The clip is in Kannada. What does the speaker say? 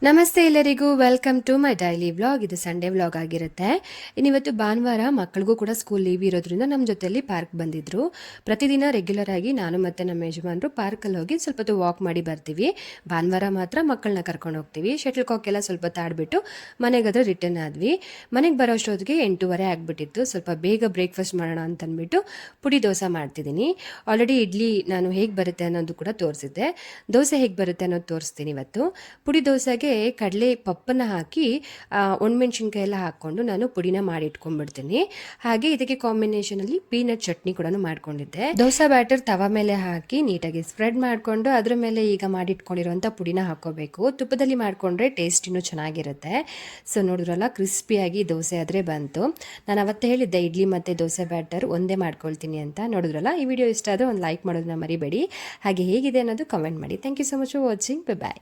ನಮಸ್ತೆ ಎಲ್ಲರಿಗೂ, welcome to my daily vlog. ಇದು ಸಂಡೇ ವ್ಲಾಗ್ ಆಗಿರುತ್ತೆ. ಇನ್ನಿವತ್ತು ಭಾನುವಾರ, ಮಕ್ಕಳಿಗೂ ಕೂಡ ಸ್ಕೂಲ್ ಲೀವ್ ಇರೋದ್ರಿಂದ ನಮ್ಮ ಜೊತೆಯಲ್ಲಿ ಪಾರ್ಕ್ ಬಂದಿದ್ರು. ಪ್ರತಿದಿನ ರೆಗ್ಯುಲರ್ ಆಗಿ ನಾನು ಮತ್ತು ನಮ್ಮ ಯಜಮಾನರು ಪಾರ್ಕಲ್ಲಿ ಹೋಗಿ ಸ್ವಲ್ಪ ಹೊತ್ತು ವಾಕ್ ಮಾಡಿ ಬರ್ತೀವಿ. ಭಾನುವಾರ ಮಾತ್ರ ಮಕ್ಕಳನ್ನ ಕರ್ಕೊಂಡು ಹೋಗ್ತೀವಿ. ಶಟಲ್ ಕಾಕ್ ಎಲ್ಲ ಸ್ವಲ್ಪ ಹೊತ್ತು ಆಡಿಬಿಟ್ಟು ಮನೆಗಾದ್ರೆ ರಿಟರ್ನ್ ಆದ್ವಿ. ಮನೆಗೆ ಬರೋ ಅಷ್ಟೊತ್ತಿಗೆ 8:30 ಆಗಿಬಿಟ್ಟಿತ್ತು. ಸ್ವಲ್ಪ ಬೇಗ ಬ್ರೇಕ್ಫಾಸ್ಟ್ ಮಾಡೋಣ ಅಂತಂದ್ಬಿಟ್ಟು ಪುಡಿ ದೋಸೆ ಮಾಡ್ತಿದ್ದೀನಿ. ಆಲ್ರೆಡಿ ಇಡ್ಲಿ ನಾನು ಹೇಗೆ ಬರುತ್ತೆ ಅನ್ನೋದು ಕೂಡ ತೋರಿಸಿದ್ದೆ. ದೋಸೆ ಹೇಗೆ ಬರುತ್ತೆ ಅನ್ನೋದು ತೋರಿಸ್ತೀನಿ ಇವತ್ತು. ಪುಡಿ ದೋಸೆಗೆ ಕಡಲೆ ಪಪ್ಪನ್ನು ಹಾಕಿ ಒಣಮೆಣ್ಸಿನ್ಕಾಯಿ ಎಲ್ಲ ಹಾಕ್ಕೊಂಡು ನಾನು ಪುಡಿನ ಮಾಡಿ ಇಟ್ಕೊಂಡ್ಬಿಡ್ತೀನಿ. ಹಾಗೆ ಇದಕ್ಕೆ ಕಾಂಬಿನೇಷನಲ್ಲಿ ಪೀನಟ್ ಚಟ್ನಿ ಕೂಡ ಮಾಡ್ಕೊಂಡಿದ್ದೆ. ದೋಸೆ ಬ್ಯಾಟರ್ ತವ ಮೇಲೆ ಹಾಕಿ ನೀಟಾಗಿ ಸ್ಪ್ರೆಡ್ ಮಾಡಿಕೊಂಡು ಅದ್ರ ಮೇಲೆ ಈಗ ಮಾಡಿಟ್ಕೊಂಡಿರುವಂಥ ಪುಡಿನ ಹಾಕೋಬೇಕು. ತುಪ್ಪದಲ್ಲಿ ಮಾಡಿಕೊಂಡ್ರೆ ಟೇಸ್ಟ್ ಇನ್ನೂ ಚೆನ್ನಾಗಿರುತ್ತೆ. ಸೊ ನೋಡಿದ್ರಲ್ಲ, ಕ್ರಿಸ್ಪಿಯಾಗಿ ದೋಸೆ ಆದರೆ ಬಂತು. ನಾನು ಅವತ್ತೇ ಹೇಳಿದ್ದೆ ಇಡ್ಲಿ ಮತ್ತು ದೋಸೆ ಬ್ಯಾಟರ್ ಒಂದೇ ಮಾಡ್ಕೊಳ್ತೀನಿ ಅಂತ. ನೋಡಿದ್ರಲ್ಲ, ಈ ವಿಡಿಯೋ ಇಷ್ಟ ಆದರೆ ಒಂದು ಲೈಕ್ ಮಾಡೋದನ್ನ ಮರಿಬೇಡಿ. ಹಾಗೆ ಹೇಗಿದೆ ಅನ್ನೋದು ಕಮೆಂಟ್ ಮಾಡಿ. Thank you so much for watching. Bye.